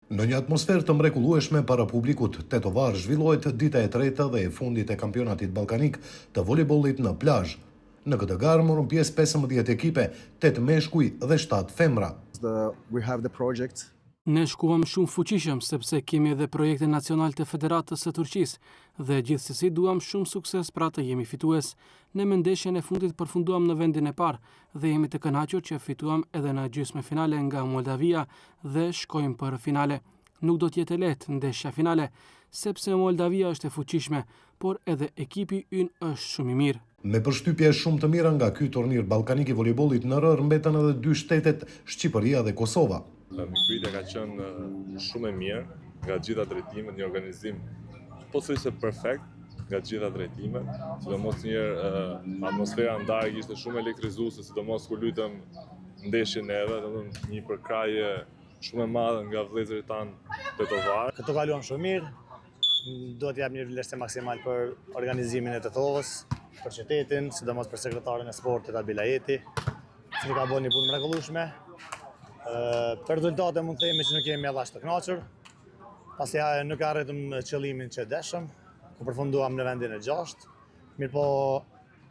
Në një atmosferë të mrekullueshme para publikut, Tetovar zhvillohet dita e tretë dhe e fundit e kampionatit ballkanik të voleybollit në plazh. Në këtë garë morën pjesë 15 ekipe, 8 meshkuj dhe 7 femra. Ne shkuam shumë fuqishëm sepse kemi edhe projekte nacional të Federatës së Turqisë dhe gjithsesi duam shumë sukses pra të jemi fitues. Ne me ndeshjen e fundit përfunduam në vendin e parë dhe jemi të kënaqur që fituam edhe në gjysmë finale nga Moldavia dhe shkojmë për finale. Nuk do t'jetë lehtë ndeshja finale, sepse Moldavia është e fuqishme, por edhe ekipi ynë është shumë i mirë. Me përshtypje shumë të mira nga ky turnir ballkanik i voleybollit në rër mbeten edhe 2 shtetet, Shqipëria dhe Kosova. Mikpritja ka qenë shumë e mirë nga gjitha drejtimet, një organizim pothuajse perfekt nga gjitha drejtimet, sidomos atmosfera ndarë ishte shumë elektrizuese, sidomos kur luajtëm ndeshjen edhe, domethënë një përkraje shumë e madhe nga vëllezërit tanë Tetovar. Këto kaluam shumë mirë, do t'jap një vlerësim maksimal për organizimin e Tetovës, për qytetin, sidomos për sekretarën e sportit Abila Jeti, që ka bërë një punë mrekullueshme. Për rezultate mund të themi që nuk jemi edhe të kënaqur, pasi nuk arritëm qëllimin që deshëm, ku përfunduam në vendin e 6. Mirë po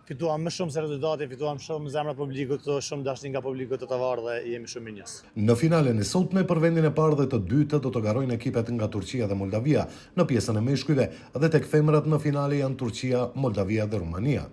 fituam më shumë se rezultati, fituam shumë zemrat publikut, shumë dashni nga publiku Tetovar dhe jemi shumë mirënjohës. Në finalen e sotme për vendin e parë dhe të dytë do të garojnë ekipet nga Turqia dhe Moldavia në pjesën e meshkujve dhe tek femrat në finale janë Turqia, Moldavia dhe Rumania.